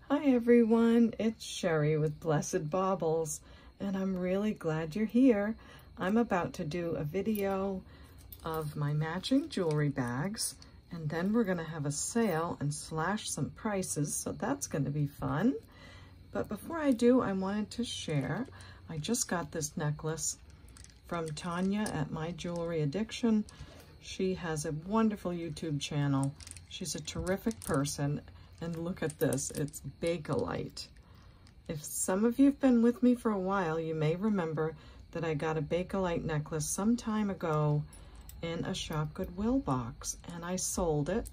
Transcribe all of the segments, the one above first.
Hi everyone, it's Sherry with Blessed Baubles, and I'm really glad you're here. I'm about to do a video of my matching jewelry bags, and then we're gonna have a sale and slash some prices, so that's gonna be fun. But before I do, I wanted to share, I just got this necklace from Tanya at My Jewelry Addiction. She has a wonderful YouTube channel. She's a terrific person. And look at this, it's Bakelite. If some of you have been with me for a while, you may remember that I got a Bakelite necklace some time ago in a ShopGoodWill box, and I sold it,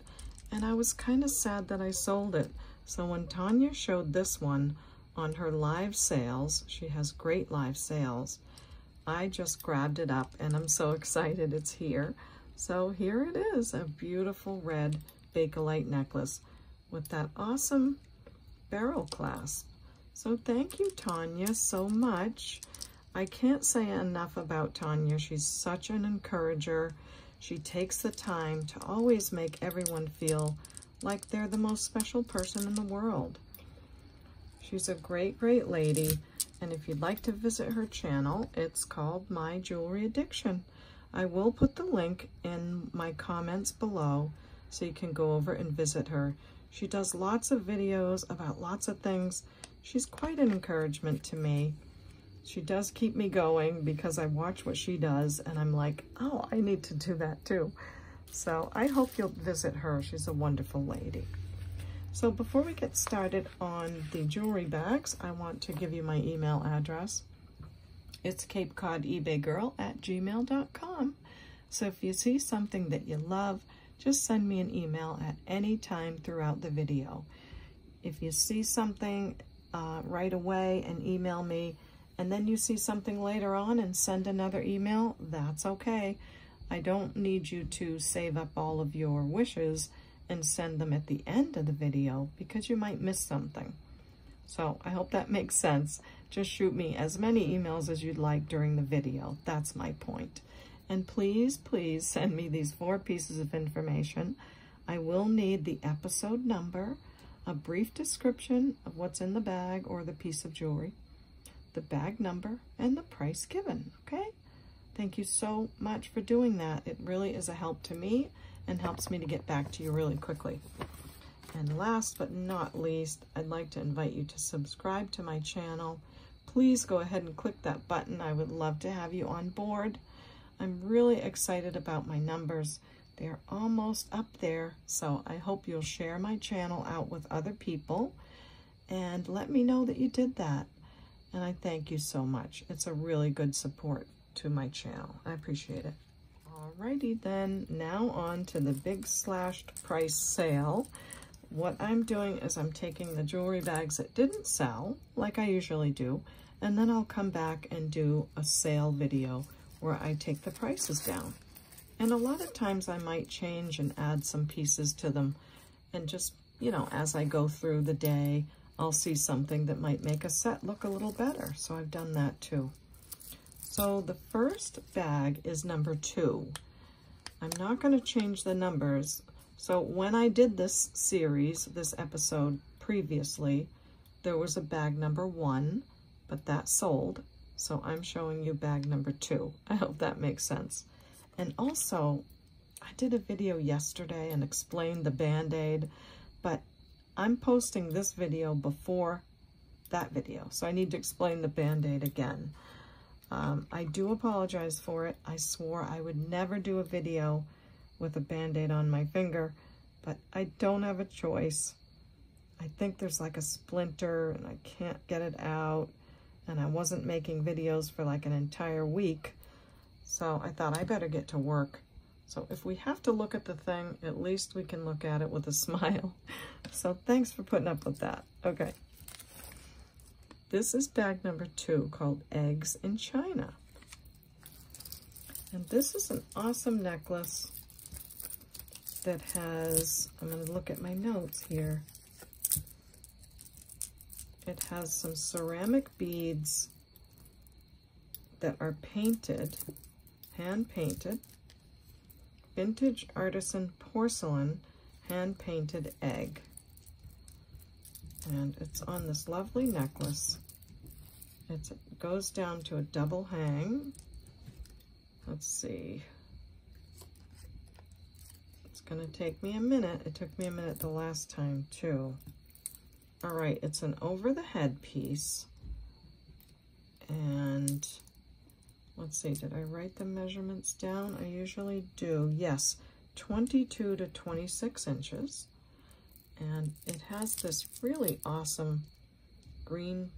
and I was kind of sad that I sold it. So when Tanya showed this one on her live sales, she has great live sales, I just grabbed it up, and I'm so excited it's here. So here it is, a beautiful red Bakelite necklace with that awesome barrel clasp. So thank you, Tanya, so much. I can't say enough about Tanya. She's such an encourager. She takes the time to always make everyone feel like they're the most special person in the world. She's a great, great lady. And if you'd like to visit her channel, it's called My Jewelry Addiction. I will put the link in my comments below so you can go over and visit her. She does lots of videos about lots of things. She's quite an encouragement to me. She does keep me going because I watch what she does and I'm like, oh, I need to do that too. So I hope you'll visit her. She's a wonderful lady. So before we get started on the jewelry bags, I want to give you my email address. It's CapeCodEbayGirl@gmail.com. So if you see something that you love, just send me an email at any time throughout the video. If you see something right away and email me, and then you see something later on and send another email, that's okay. I don't need you to save up all of your wishes and send them at the end of the video because you might miss something. So I hope that makes sense. Just shoot me as many emails as you'd like during the video. That's my point. And please, please send me these 4 pieces of information. I will need the episode number, a brief description of what's in the bag or the piece of jewelry, the bag number, and the price given, okay? Thank you so much for doing that. It really is a help to me and helps me to get back to you really quickly. And last but not least, I'd like to invite you to subscribe to my channel. Please go ahead and click that button. I would love to have you on board. I'm really excited about my numbers. They're almost up there, so I hope you'll share my channel out with other people and let me know that you did that. And I thank you so much. It's a really good support to my channel. I appreciate it. Alrighty then, now on to the big slashed price sale. What I'm doing is I'm taking the jewelry bags that didn't sell, like I usually do, and then I'll come back and do a sale video where I take the prices down. And a lot of times I might change and add some pieces to them. And just, you know, as I go through the day, I'll see something that might make a set look a little better. So I've done that too. So the first bag is number 2. I'm not going to change the numbers. So when I did this series, this episode previously, there was a bag number 1, but that sold. So I'm showing you bag number 2. I hope that makes sense. And also, I did a video yesterday and explained the Band-Aid, but I'm posting this video before that video. So I need to explain the Band-Aid again. I do apologize for it. I swore I would never do a video with a Band-Aid on my finger, but I don't have a choice. I think there's like a splinter and I can't get it out. And I wasn't making videos for like an entire week. So I thought I better get to work. So if we have to look at the thing, at least we can look at it with a smile. So thanks for putting up with that. Okay. This is bag number 2 called Eggs in China. And this is an awesome necklace that has, I'm going to look at my notes here. It has some ceramic beads that are painted, hand-painted, vintage artisan porcelain hand-painted egg. And it's on this lovely necklace. It goes down to a double hang. Let's see. It's gonna take me a minute. It took me a minute the last time too. All right, it's an over the head piece. And let's see, did I write the measurements down? I usually do. Yes, 22 to 26 inches. And it has this really awesome green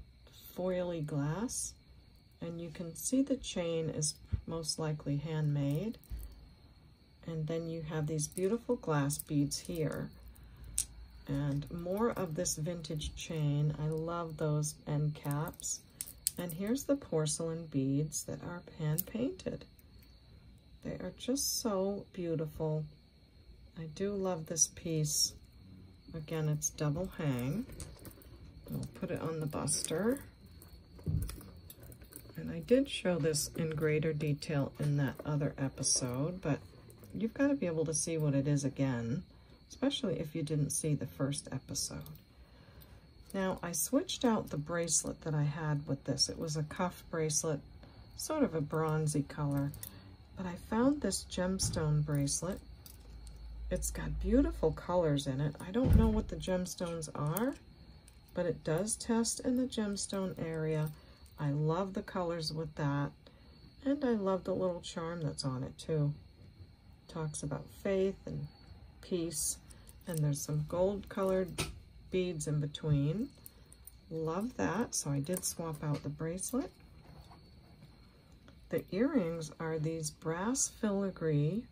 foily glass. And you can see the chain is most likely handmade. And then you have these beautiful glass beads here. And more of this vintage chain. I love those end caps. And here's the porcelain beads that are hand painted. They are just so beautiful. I do love this piece. Again, it's double hang. I'll put it on the buster. And I did show this in greater detail in that other episode, but you've got to be able to see what it is again, especially if you didn't see the first episode. Now, I switched out the bracelet that I had with this. It was a cuff bracelet, sort of a bronzy color, but I found this gemstone bracelet. It's got beautiful colors in it. I don't know what the gemstones are, but it does test in the gemstone area. I love the colors with that, and I love the little charm that's on it too. It talks about faith and peace, and there's some gold colored beads in between. Love that, so I did swap out the bracelet. The earrings are these brass filigree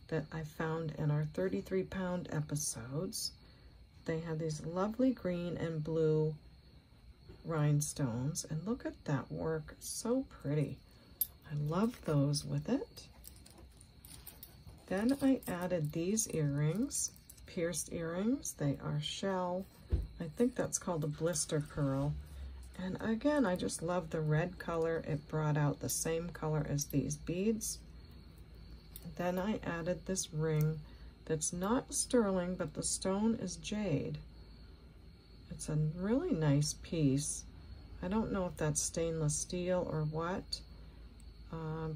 that I found in our 33-pound episodes. They have these lovely green and blue rhinestones, and look at that work, so pretty. I love those with it. Then I added these earrings, pierced earrings. They are shell. I think that's called a blister pearl. And again, I just love the red color. It brought out the same color as these beads. Then I added this ring that's not sterling, but the stone is jade. It's a really nice piece. I don't know if that's stainless steel or what,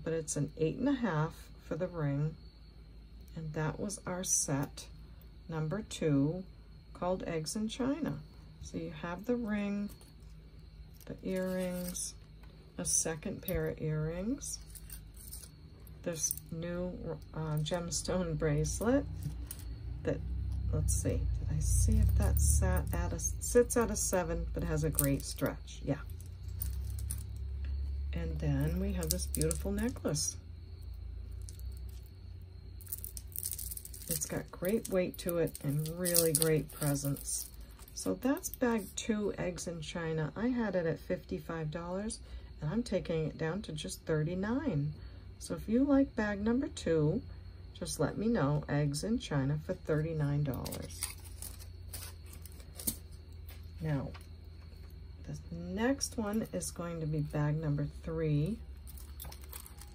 but it's an 8.5 for the ring. And that was our set number 2, called Eggs in China. So you have the ring, the earrings, a second pair of earrings, this new gemstone bracelet that, let's see, did I see if that sits at a 7, but has a great stretch? Yeah. And then we have this beautiful necklace. It's got great weight to it and really great presence. So that's bag 2, Eggs in China. I had it at $55, and I'm taking it down to just $39. So if you like bag number 2, just let me know. Eggs in China for $39. Now, the next one is going to be bag number 3.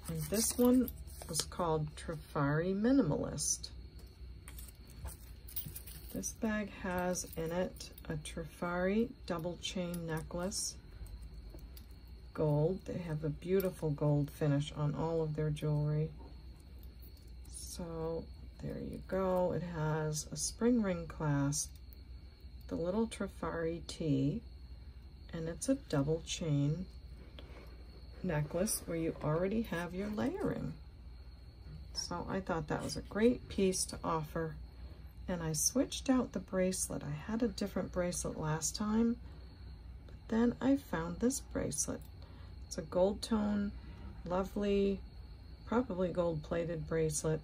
And this one was called Trifari Minimalist. This bag has in it a Trifari double chain necklace, gold. They have a beautiful gold finish on all of their jewelry. So there you go. It has a spring ring clasp, the little Trifari T, and it's a double chain necklace where you already have your layering. So I thought that was a great piece to offer. And I switched out the bracelet. I had a different bracelet last time, but then I found this bracelet. It's a gold tone, lovely, probably gold plated bracelet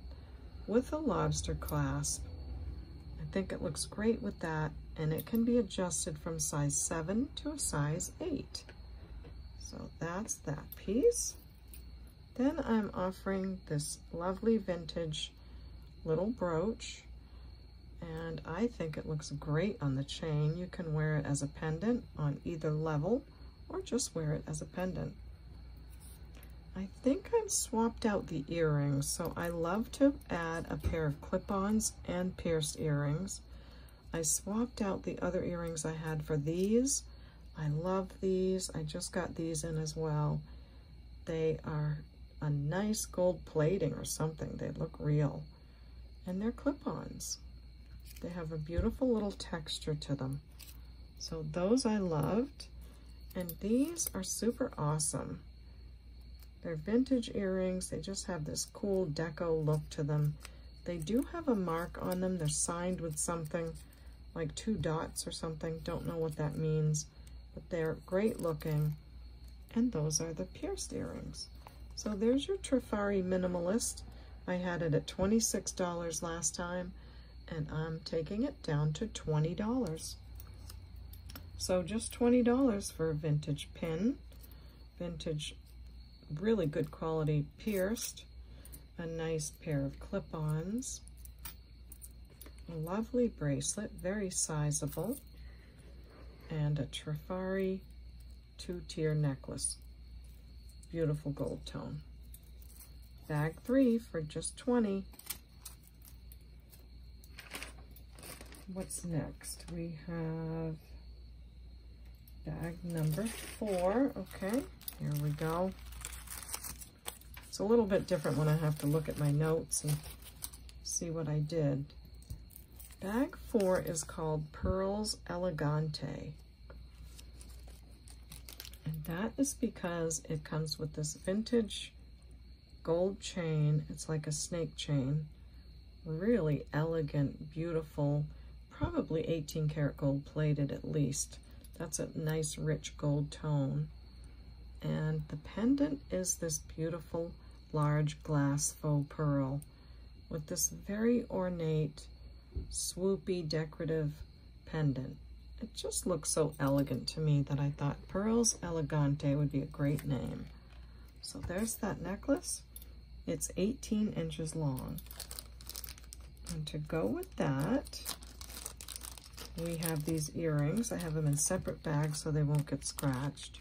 with a lobster clasp. I think it looks great with that, and it can be adjusted from size 7 to a size 8. So that's that piece. Then I'm offering this lovely vintage little brooch. And I think it looks great on the chain. You can wear it as a pendant on either level, or just wear it as a pendant. I think I've swapped out the earrings, so I love to add a pair of clip-ons and pierced earrings. I swapped out the other earrings I had for these. I love these. I just got these in as well. They are a nice gold plating or something. They look real. And they're clip-ons. They have a beautiful little texture to them. So those I loved. And these are super awesome. They're vintage earrings. They just have this cool deco look to them. They do have a mark on them. They're signed with something like 2 dots or something. Don't know what that means, but they're great looking. And those are the pierced earrings. So there's your Trifari Minimalist. I had it at $26 last time, and I'm taking it down to $20. So just $20 for a vintage pin, vintage, really good quality pierced, a nice pair of clip-ons, a lovely bracelet, very sizable, and a Trifari 2-tier necklace. Beautiful gold tone. Bag 3 for just $20. What's next? We have bag number 4. Okay, here we go. It's a little bit different when I have to look at my notes and see what I did. Bag 4 is called Pearls Elegante. And that is because it comes with this vintage gold chain. It's like a snake chain. Really elegant, beautiful, probably 18 karat gold plated at least. That's a nice rich gold tone. And the pendant is this beautiful large glass faux pearl with this very ornate, swoopy, decorative pendant. It just looks so elegant to me that I thought Pearls Elegante would be a great name. So there's that necklace. It's 18 inches long. And to go with that, we have these earrings. I have them in separate bags so they won't get scratched.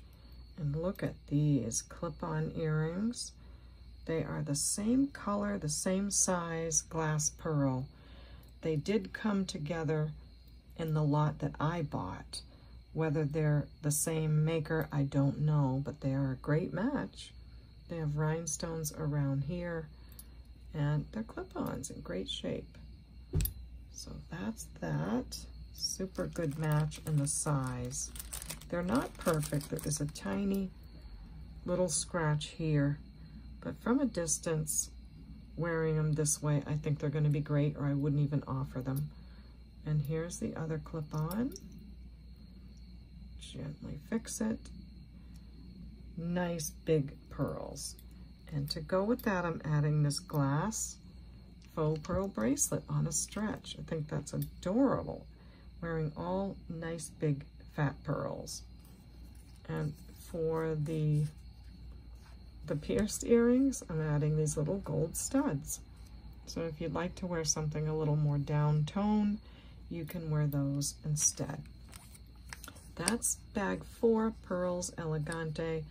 And look at these clip-on earrings. They are the same color, the same size glass pearl. They did come together in the lot that I bought. Whether they're the same maker, I don't know, but they are a great match. They have rhinestones around here, and they're clip-ons in great shape. So that's that. Super good match in the size. They're not perfect. There is a tiny little scratch here, but from a distance, wearing them this way, I think they're going to be great, or I wouldn't even offer them. And here's the other clip-on. Gently fix it. Nice big pearls. And to go with that, I'm adding this glass faux pearl bracelet on a stretch. I think that's adorable. Wearing all nice big fat pearls. And for the pierced earrings, I'm adding these little gold studs. So if you'd like to wear something a little more down tone, you can wear those instead. That's bag 4, Pearls Elegante.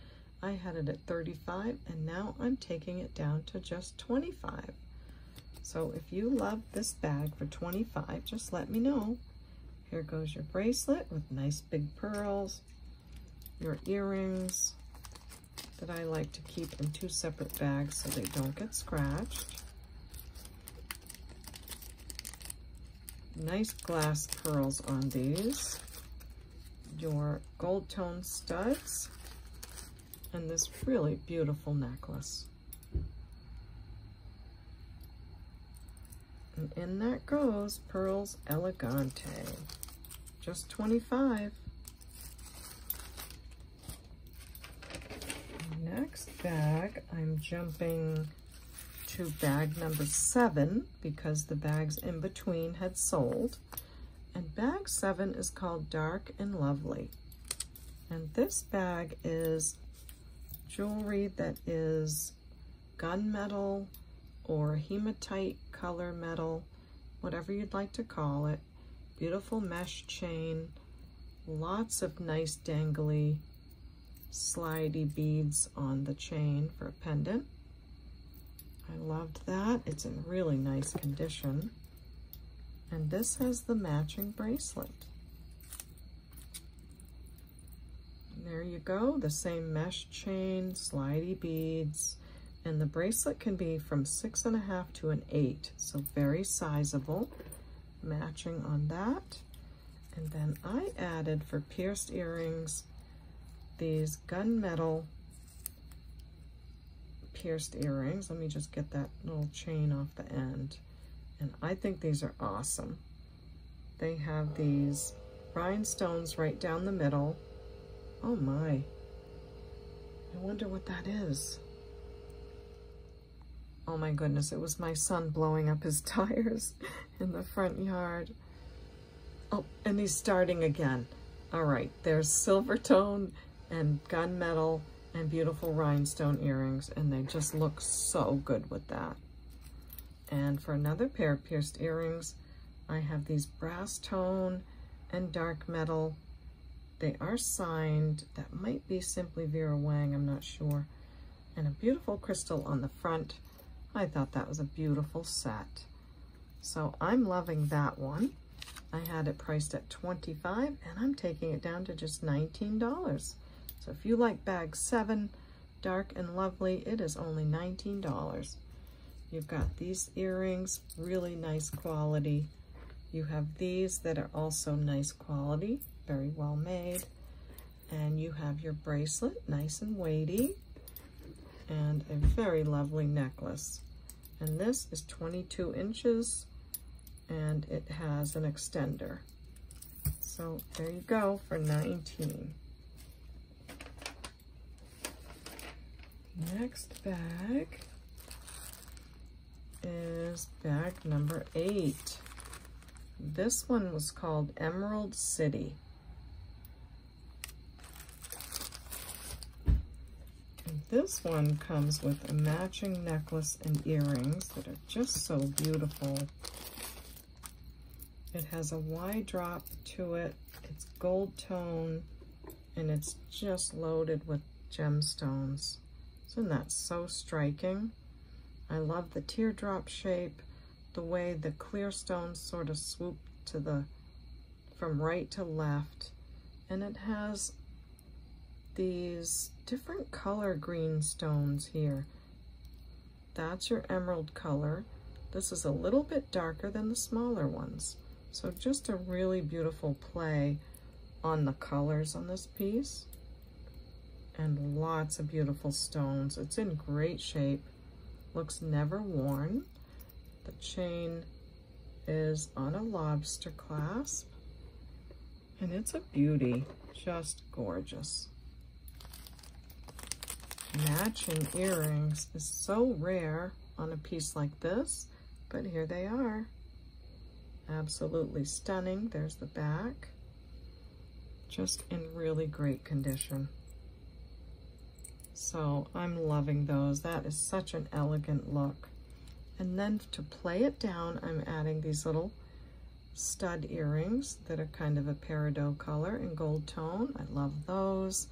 I had it at $35, and now I'm taking it down to just $25. So if you love this bag for $25, just let me know. Here goes your bracelet with nice big pearls, your earrings that I like to keep in 2 separate bags so they don't get scratched. Nice glass pearls on these, your gold tone studs, and this really beautiful necklace. And in that goes Pearls Elegante, just $25. Next bag, I'm jumping to bag number 7 because the bags in between had sold. And bag 7 is called Dark and Lovely. And this bag is jewelry that is gunmetal or hematite color metal, whatever you'd like to call it. Beautiful mesh chain, lots of nice dangly, slidey beads on the chain for a pendant. I loved that. It's in really nice condition. And this has the matching bracelet. And there you go, the same mesh chain, slidey beads, and the bracelet can be from 6.5 to an 8, so very sizable, matching on that. And then I added for pierced earrings these gunmetal pierced earrings. Let me just get that little chain off the end. And I think these are awesome. They have these rhinestones right down the middle. Oh my, I wonder what that is. Oh my goodness, it was my son blowing up his tires in the front yard. Oh, and he's starting again. All right, there's silver tone and gunmetal and beautiful rhinestone earrings, and they just look so good with that. And for another pair of pierced earrings, I have these brass tone and dark metal. They are signed. That might be Simply Vera Wang, I'm not sure. And a beautiful crystal on the front. I thought that was a beautiful set. So I'm loving that one. I had it priced at $25, and I'm taking it down to just $19. So if you like bag 7, dark and lovely, it is only $19. You've got these earrings, really nice quality. You have these that are also nice quality, very well made. And you have your bracelet, nice and weighty, and a very lovely necklace. And this is 22 inches, and it has an extender. So there you go for $19. Next bag is bag number 8. This one was called Emerald City. And this one comes with a matching necklace and earrings that are just so beautiful. It has a wide drop to it. It's gold tone, and it's just loaded with gemstones. Isn't that so striking? I love the teardrop shape, the way the clear stones sort of swoop to from right to left. And it has these different color green stones here. That's your emerald color. This is a little bit darker than the smaller ones. So just a really beautiful play on the colors on this piece. And lots of beautiful stones. It's in great shape. Looks never worn. The chain is on a lobster clasp. And it's a beauty. Just gorgeous. Matching earrings is so rare on a piece like this, but here they are. Absolutely stunning. There's the back. Just in really great condition. So I'm loving those. That is such an elegant look. And then to play it down, I'm adding these little stud earrings that are kind of a peridot color in gold tone. I love those,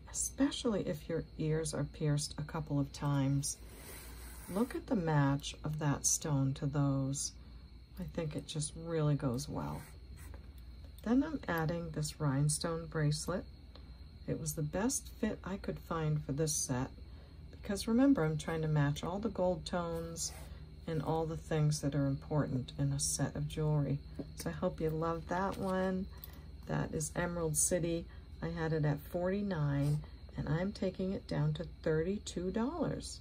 especially if your ears are pierced a couple of times. Look at the match of that stone to those. I think it just really goes well. Then I'm adding this rhinestone bracelet. It was the best fit I could find for this set, because remember, I'm trying to match all the gold tones and all the things that are important in a set of jewelry. So I hope you love that one. That is Emerald City. I had it at $49, and I'm taking it down to $32.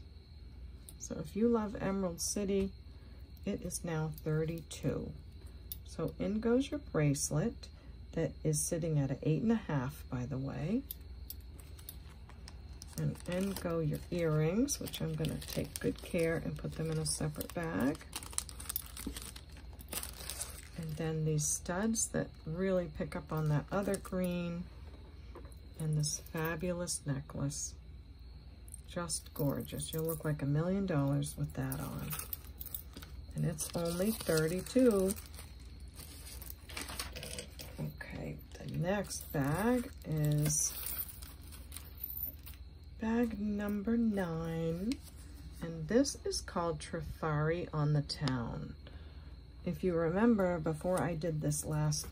So if you love Emerald City, it is now $32. So in goes your bracelet that is sitting at an 8.5, by the way. And in go your earrings, which I'm going to take good care and put them in a separate bag. And then these studs that really pick up on that other green. And this fabulous necklace. Just gorgeous. You'll look like $1 million with that on. And it's only $32. Okay, the next bag is bag number 9. And this is called Trifari on the Town. if you remember, before I did this last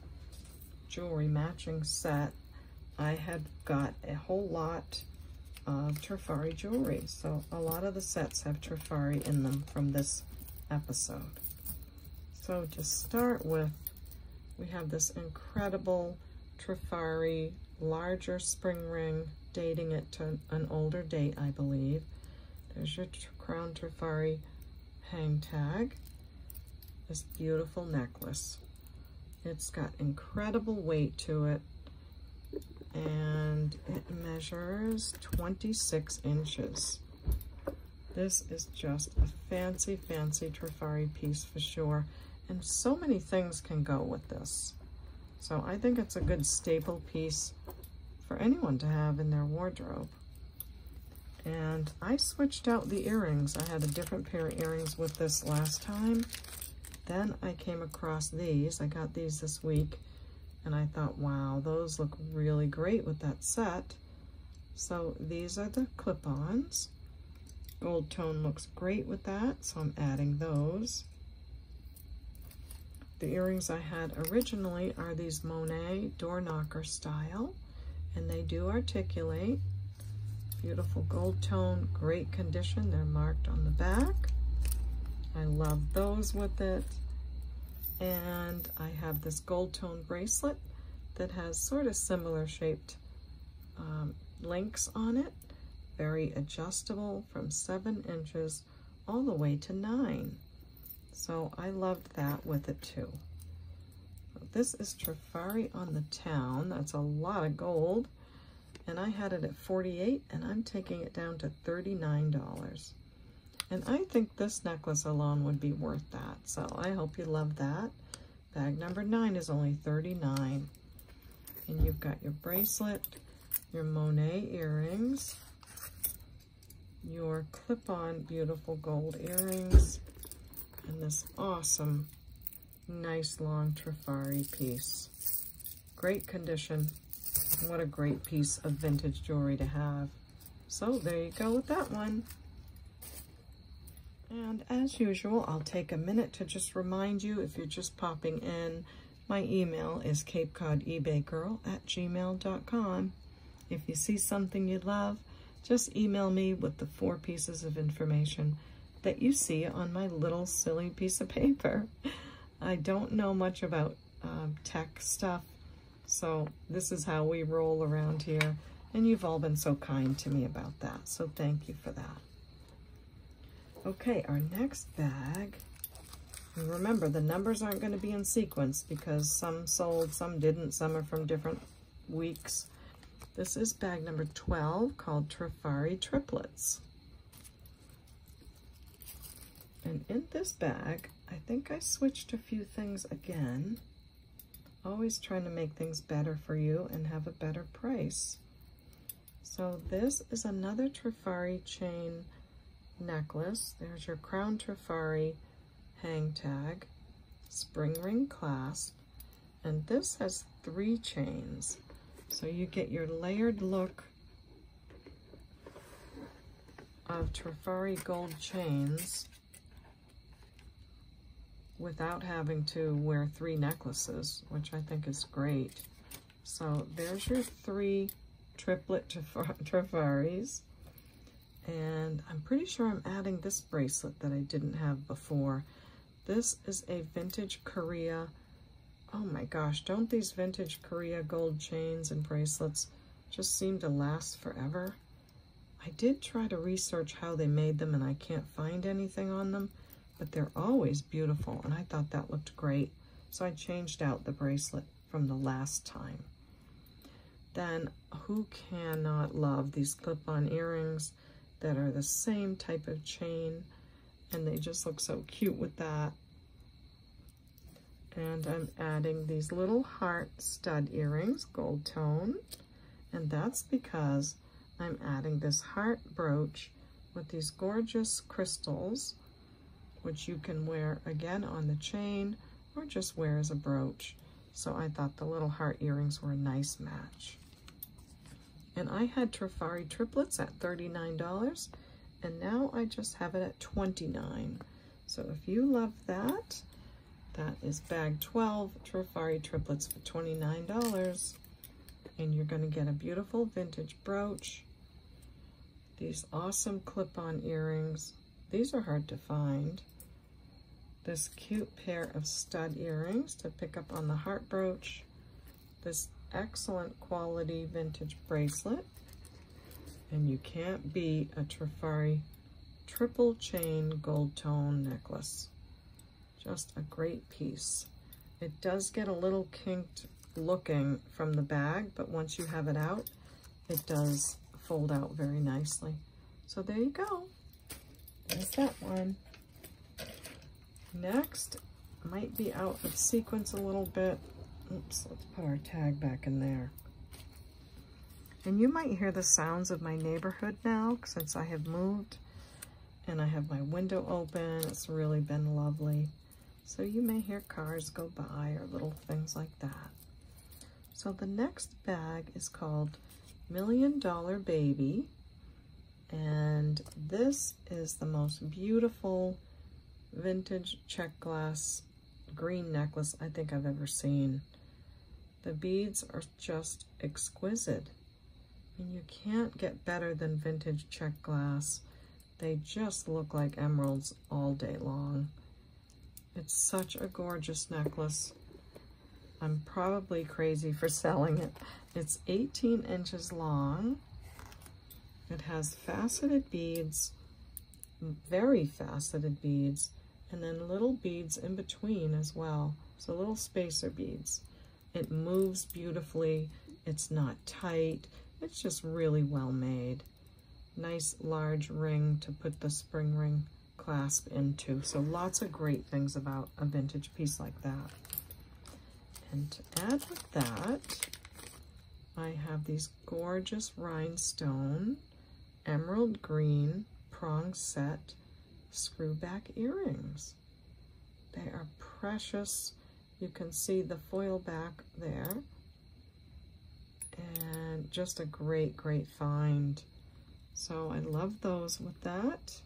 jewelry matching set, I had got a whole lot of Trifari jewelry. So a lot of the sets have Trifari in them from this episode. So to start with, we have this incredible Trifari larger spring ring, dating it to an older date, I believe. There's your crown Trifari hang tag. This beautiful necklace. It's got incredible weight to it, and it measures 26 inches. This is just a fancy, fancy Trifari piece for sure, and so many things can go with this. So I think it's a good staple piece for anyone to have in their wardrobe. And I switched out the earrings. I had a different pair of earrings with this last time. Then I came across these. I got these this week, and I thought, wow, those look really great with that set. So these are the clip-ons. Gold tone looks great with that, so I'm adding those. The earrings I had originally are these Monet door knocker style, and they do articulate. Beautiful gold tone, great condition. They're marked on the back. I love those with it. And I have this gold tone bracelet that has sort of similar shaped links on it. Very adjustable, from 7 inches all the way to 9. So I loved that with it too. This is Trifari on the Town. That's a lot of gold. And I had it at $48, and I'm taking it down to $39. And I think this necklace alone would be worth that. So I hope you love that. Bag number 9 is only $39. And you've got your bracelet, your Monet earrings, your clip-on beautiful gold earrings, and this awesome, nice long Trifari piece. Great condition. What a great piece of vintage jewelry to have. So there you go with that one. And as usual, I'll take a minute to just remind you, if you're just popping in, my email is CapeCodEbayGirl@gmail.com. If you see something you love, just email me with the 4 pieces of information that you see on my little silly piece of paper. I don't know much about tech stuff, so this is how we roll around here, and you've all been so kind to me about that, so thank you for that. Okay, our next bag, and remember, the numbers aren't going to be in sequence because some sold, some didn't, some are from different weeks. This is bag number 12, called Trifari Triplets. And in this bag, I think I switched a few things again. Always trying to make things better for you and have a better price. So this is another Trifari chain necklace. There's your crown Trifari hang tag, spring ring clasp, and this has 3 chains. So you get your layered look of Trifari gold chains without having to wear 3 necklaces, which I think is great. So there's your 3 triplet Trifaris. And I'm pretty sure I'm adding this bracelet that I didn't have before. This is a vintage Korea. Oh my gosh, don't these vintage Korea gold chains and bracelets just seem to last forever? I did try to research how they made them, and I can't find anything on them, but they're always beautiful, and I thought that looked great. So I changed out the bracelet from the last time. Then who cannot love these clip-on earrings that are the same type of chain, and they just look so cute with that. And I'm adding these little heart stud earrings, gold tone, and that's because I'm adding this heart brooch with these gorgeous crystals, which you can wear again on the chain or just wear as a brooch. So I thought the little heart earrings were a nice match. And I had Trifari triplets at $39, and now I just have it at $29. So if you love that, That is bag 12 Trifari triplets for $29. And you're going to get a beautiful vintage brooch. These awesome clip-on earrings. These are hard to find. This cute pair of stud earrings to pick up on the heart brooch. This excellent quality vintage bracelet. And you can't beat a Trifari triple chain gold tone necklace. Just a great piece. It does get a little kinked looking from the bag, but once you have it out, it does fold out very nicely. So there you go. There's that one. Next, might be out of sequence a little bit. Oops, let's put our tag back in there. And you might hear the sounds of my neighborhood now, since I have moved and I have my window open. It's really been lovely. So you may hear cars go by or little things like that. So the next bag is called $1 Million Baby. And this is the most beautiful vintage check glass green necklace I think I've ever seen. The beads are just exquisite. And you can't get better than vintage check glass. They just look like emeralds all day long. It's such a gorgeous necklace. I'm probably crazy for selling it. It's 18 inches long. It has faceted beads, very faceted beads, and then little beads in between as well. So little spacer beads. It moves beautifully. It's not tight. It's just really well made. Nice large ring to put the spring ring clasp into. So lots of great things about a vintage piece like that. And to add with that, I have these gorgeous rhinestone emerald green prong set screwback earrings. They are precious. You can see the foil back there. And just a great, great find. So I love those with that.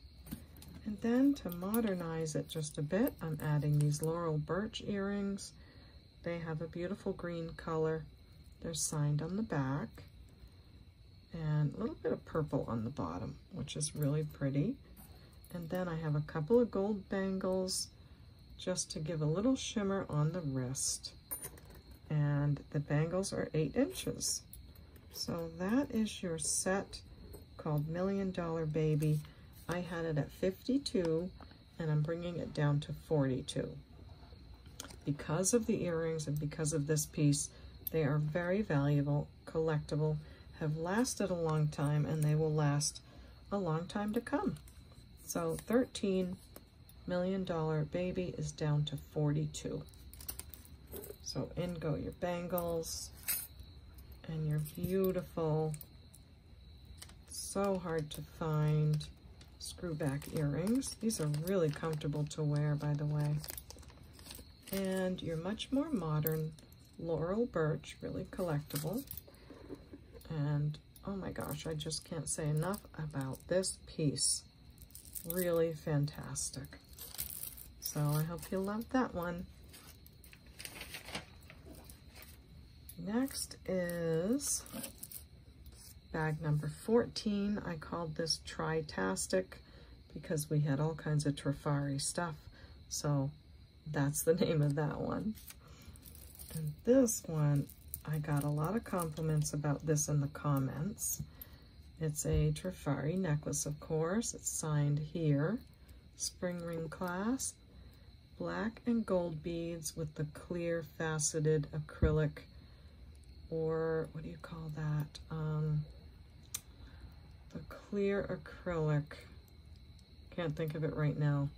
And then to modernize it just a bit, I'm adding these laurel birch earrings. They have a beautiful green color. They're signed on the back. And a little bit of purple on the bottom, which is really pretty. And then I have a couple of gold bangles just to give a little shimmer on the wrist. And the bangles are 8 inches. So that is your set called $1 Million Baby. I had it at 52 and I'm bringing it down to 42. Because of the earrings and because of this piece, they are very valuable, collectible, have lasted a long time, and they will last a long time to come. So $13 Million Baby is down to 42. So in go your bangles and your beautiful, so hard to find screwback earrings. These are really comfortable to wear, by the way. And your much more modern laurel birch, really collectible. And oh my gosh, I just can't say enough about this piece. Really fantastic. So I hope you love that one. Next is bag number 14. I called this Tritastic because we had all kinds of Trifari stuff. So that's the name of that one. And this one, I got a lot of compliments about this in the comments. It's a Trifari necklace, of course. It's signed here. Spring ring clasp, black and gold beads with the clear faceted acrylic, or what do you call that? The clear acrylic. Can't think of it right now.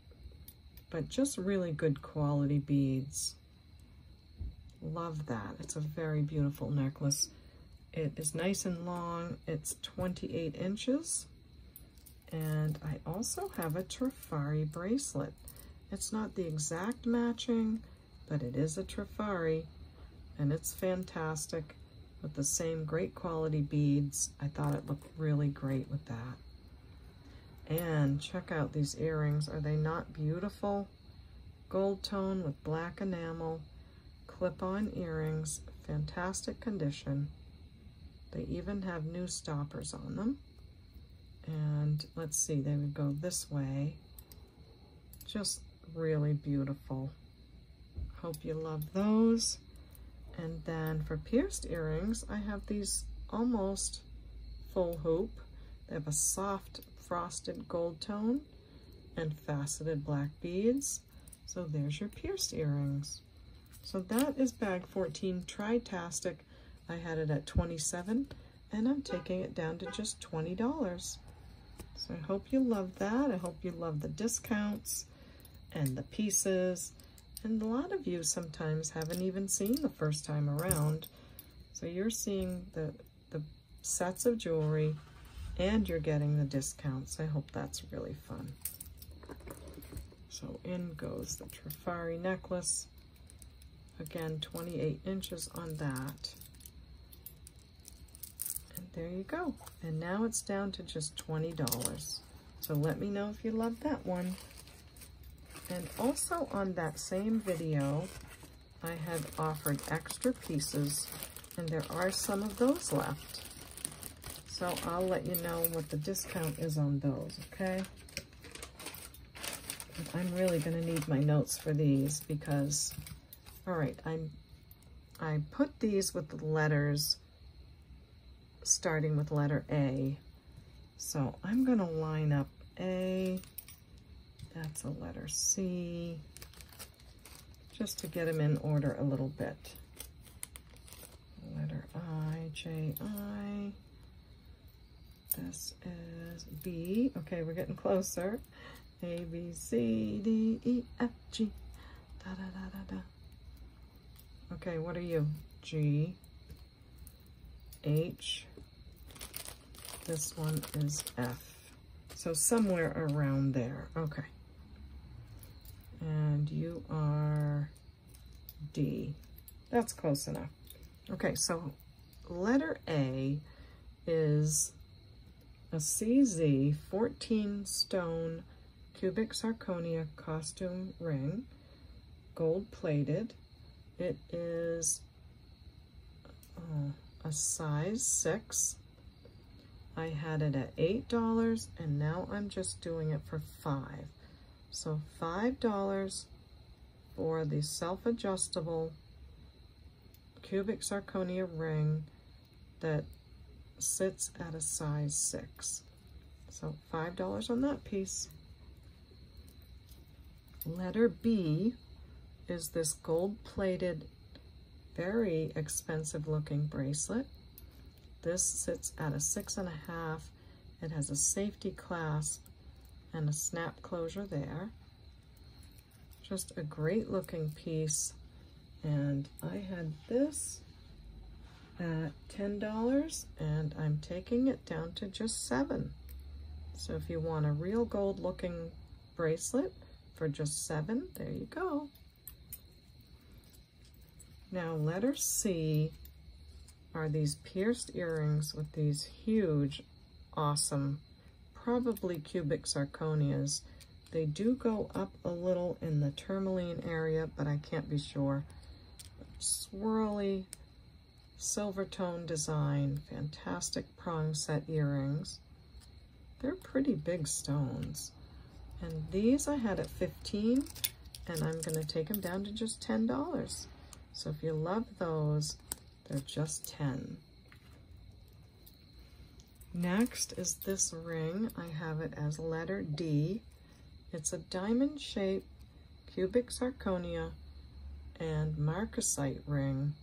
But just really good quality beads. Love that. It's a very beautiful necklace. It is nice and long. It's 28 inches. And I also have a Trifari bracelet. It's not the exact matching, but it is a Trifari, and it's fantastic with the same great quality beads. I thought it looked really great with that. And check out these earrings. Are they not beautiful? Gold tone with black enamel, clip-on earrings, fantastic condition. They even have new stoppers on them. And let's see, they would go this way. Just really beautiful. Hope you love those. And then for pierced earrings, I have these almost full hoop. They have a soft frosted gold tone and faceted black beads. So there's your pierced earrings. So that is bag 14, Tritastic. I had it at $27 and I'm taking it down to just $20. So I hope you love that. I hope you love the discounts and the pieces. And a lot of you sometimes haven't even seen the first time around. So you're seeing the sets of jewelry and you're getting the discounts. I hope that's really fun. So in goes the Trifari necklace. Again, 28 inches on that. And there you go. And now it's down to just $20. So let me know if you love that one. And also on that same video, I had offered extra pieces, and there are some of those left. So I'll let you know what the discount is on those, okay? I'm really going to need my notes for these because, all right, I put these with the letters starting with letter A. So I'm going to line up A. That's a letter C, just to get them in order a little bit. Letter I, J, I. This is B. Okay, we're getting closer. A, B, C, D, E, F, G. Da, da, da, da, da. Okay, what are you? G, H. This one is F. So somewhere around there. Okay. And you are D. That's close enough. Okay, so letter A is a CZ 14 stone cubic zirconia costume ring, gold plated. It is a size 6. I had it at $8 and now I'm just doing it for $5. So $5 for the self-adjustable cubic zirconia ring that sits at a size 6. So $5 on that piece. Letter B is this gold-plated, very expensive looking bracelet. This sits at a 6.5. It has a safety clasp and a snap closure there. Just a great looking piece. And I had this at $10 and I'm taking it down to just $7. So if you want a real gold looking bracelet for just $7, there you go. Now letter C are these pierced earrings with these huge, awesome, probably cubic zirconias. They do go up a little in the tourmaline area, but I can't be sure. Swirly, silver tone design, fantastic prong set earrings. They're pretty big stones. And these I had at $15, and I'm gonna take them down to just $10. So if you love those, they're just $10. Next is this ring. I have it as letter D. It's a diamond shaped cubic zirconia and marcasite ring.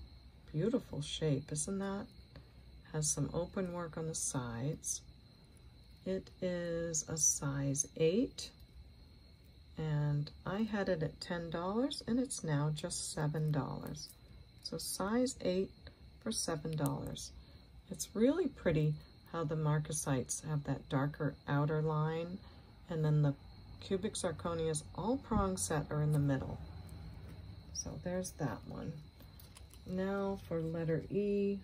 Beautiful shape, isn't that? Has some open work on the sides. It is a size 8. And I had it at $10 and it's now just $7. So size 8 for $7. It's really pretty how the marcasites have that darker outer line and then the cubic zirconias, all prong set, are in the middle. So there's that one. Now for letter E,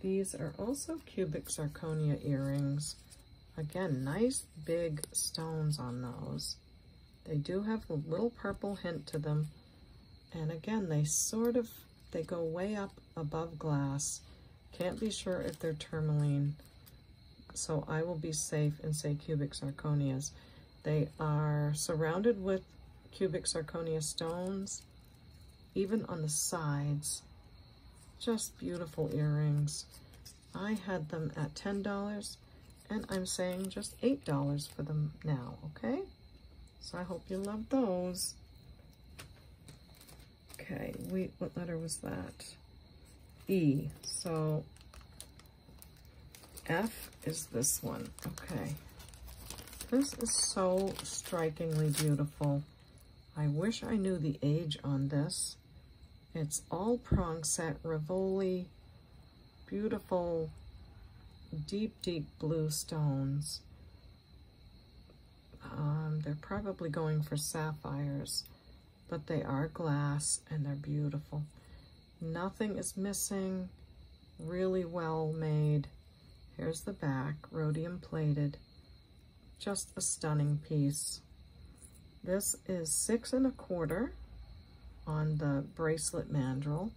these are also cubic zirconia earrings. Again, nice big stones on those. They do have a little purple hint to them. And again, they go way up above glass. Can't be sure if they're tourmaline, so I will be safe and say cubic zirconias. They are surrounded with cubic zirconia stones, even on the sides. Just beautiful earrings. I had them at $10, and I'm saying just $8 for them now, okay? So I hope you love those. Okay, wait, what letter was that? E. So F is this one. Okay. This is so strikingly beautiful. I wish I knew the age on this. It's all prong set Rivoli, beautiful, deep, deep blue stones. They're probably going for sapphires, but they are glass and they're beautiful. Nothing is missing, really well made. Here's the back, rhodium plated. Just a stunning piece. This is 6 1/4 on the bracelet mandrel.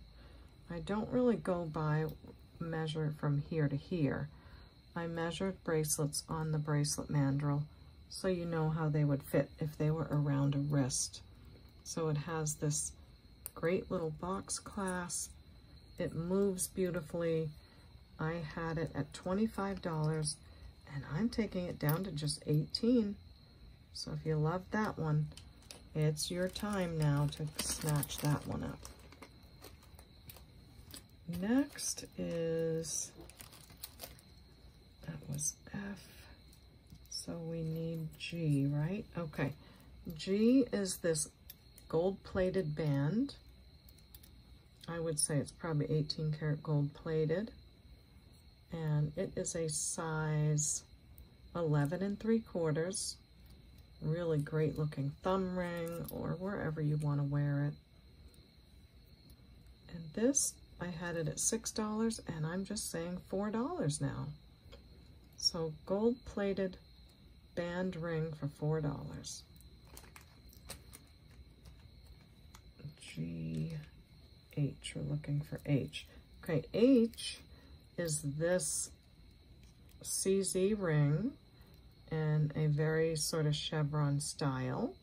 I don't really go by measure from here to here. I measured bracelets on the bracelet mandrel, so you know how they would fit if they were around a wrist. So it has this great little box clasp. It moves beautifully. I had it at $25, and I'm taking it down to just $18. So if you love that one, it's your time now to snatch that one up. Next is, that was F, so we need G, right? Okay, G is this gold-plated band. I would say it's probably 18 karat gold-plated, and it is a size 11 3/4. Really great looking thumb ring or wherever you want to wear it. And this, I had it at $6, and I'm just saying $4 now. So gold-plated band ring for $4. G, H, we're looking for H. Okay, H is this CZ ring in a very sort of chevron style.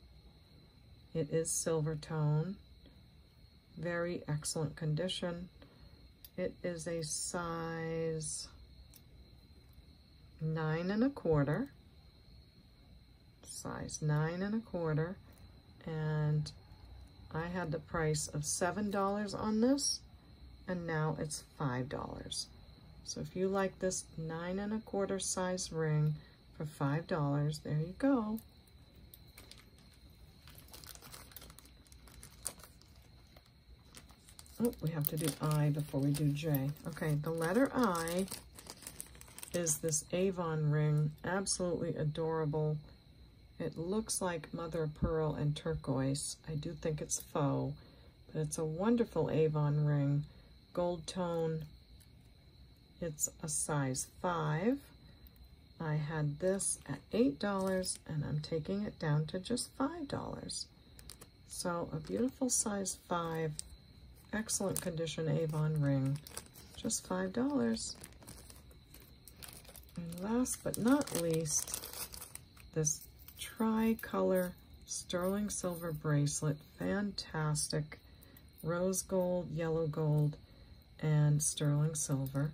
It is silver tone, very excellent condition. It is a size 9 1/4, size 9 1/4, and I had the price of $7 on this, and now it's $5. So if you like this 9 1/4 size ring for $5, there you go. Oh, we have to do I before we do J. Okay, the letter I is this Avon ring, absolutely adorable. It looks like mother of pearl and turquoise. I do think it's faux, but it's a wonderful Avon ring, gold tone. It's a size 5. I had this at $8, and I'm taking it down to just $5. So a beautiful size 5, excellent condition Avon ring, just $5. And last but not least, this tri-color sterling silver bracelet, fantastic, rose gold, yellow gold, and sterling silver.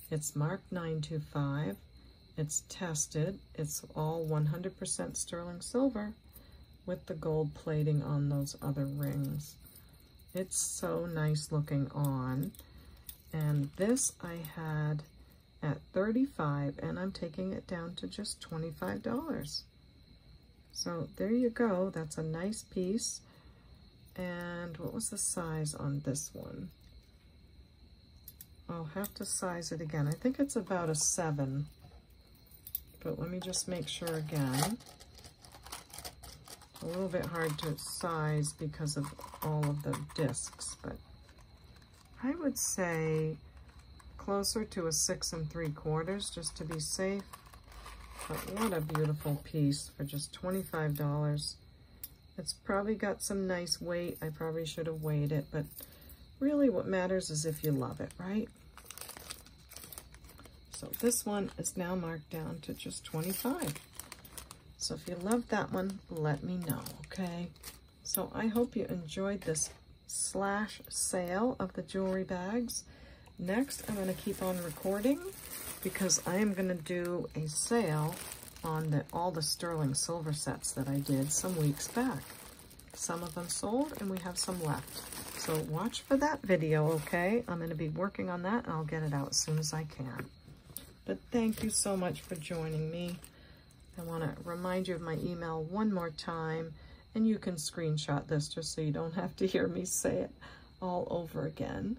It's marked 925. It's tested. It's all 100% sterling silver with the gold plating on those other rings. It's so nice looking on. And this I had at $35, and I'm taking it down to just $25. So there you go. That's a nice piece. And what was the size on this one? I'll have to size it again. I think it's about a 7. But let me just make sure again. A little bit hard to size because of all of the discs, but I would say closer to a 6 3/4 just to be safe. But what a beautiful piece for just $25. It's probably got some nice weight. I probably should have weighed it, but really what matters is if you love it, right? So this one is now marked down to just 25. So if you love that one, let me know, okay? So I hope you enjoyed this slash sale of the jewelry bags. Next, I'm going to keep on recording because I am going to do a sale on all the sterling silver sets that I did some weeks back. Some of them sold and we have some left. So watch for that video, okay? I'm going to be working on that and I'll get it out as soon as I can. But thank you so much for joining me. I want to remind you of my email one more time, and you can screenshot this just so you don't have to hear me say it all over again.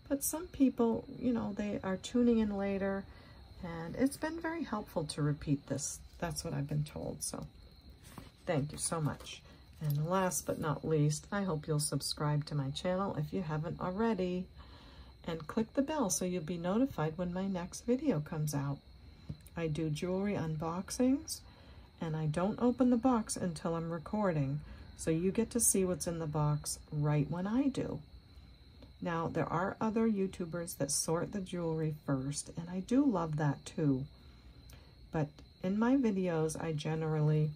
But some people, you know, they are tuning in later, and it's been very helpful to repeat this. That's what I've been told, so thank you so much. And last but not least, I hope you'll subscribe to my channel if you haven't already, and click the bell so you'll be notified when my next video comes out. I do jewelry unboxings, and I don't open the box until I'm recording, so you get to see what's in the box right when I do. Now, there are other YouTubers that sort the jewelry first, and I do love that too. But in my videos, I generally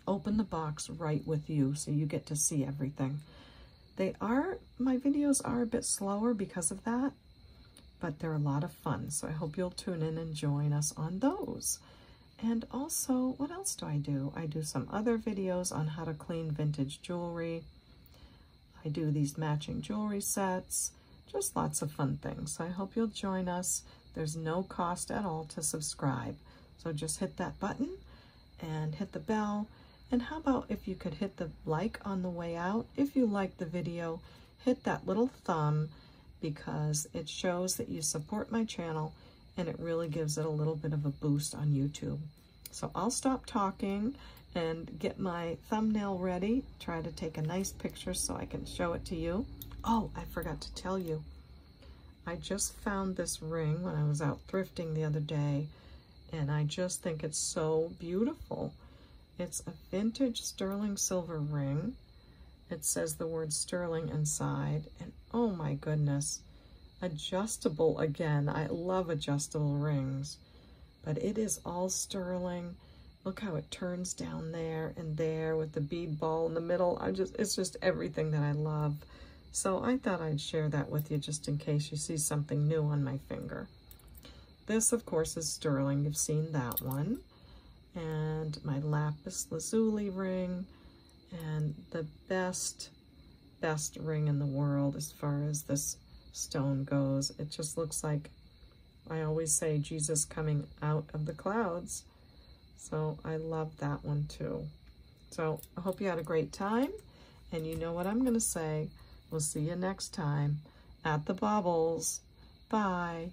open the box right with you, so you get to see everything. My videos are a bit slower because of that, but they're a lot of fun, so I hope you'll tune in and join us on those. And also, what else do? I do some other videos on how to clean vintage jewelry. I do these matching jewelry sets, just lots of fun things. So I hope you'll join us. There's no cost at all to subscribe. So just hit that button and hit the bell. And how about if you could hit the like on the way out? If you like the video, hit that little thumb, because it shows that you support my channel and it really gives it a little bit of a boost on YouTube. So I'll stop talking and get my thumbnail ready, try to take a nice picture so I can show it to you. Oh, I forgot to tell you. I just found this ring when I was out thrifting the other day, and I just think it's so beautiful. It's a vintage sterling silver ring. It says the word sterling inside, and oh my goodness, adjustable again. I love adjustable rings, but it is all sterling. Look how it turns down there and there with the bead ball in the middle. It's just everything that I love. So I thought I'd share that with you just in case you see something new on my finger. This, of course, is sterling. You've seen that one. And my lapis lazuli ring, and the best ring in the world as far as this stone goes. It just looks like, I always say, Jesus coming out of the clouds. So I love that one too. So I hope you had a great time, and you know what I'm going to say. We'll see you next time at the Baubles. Bye.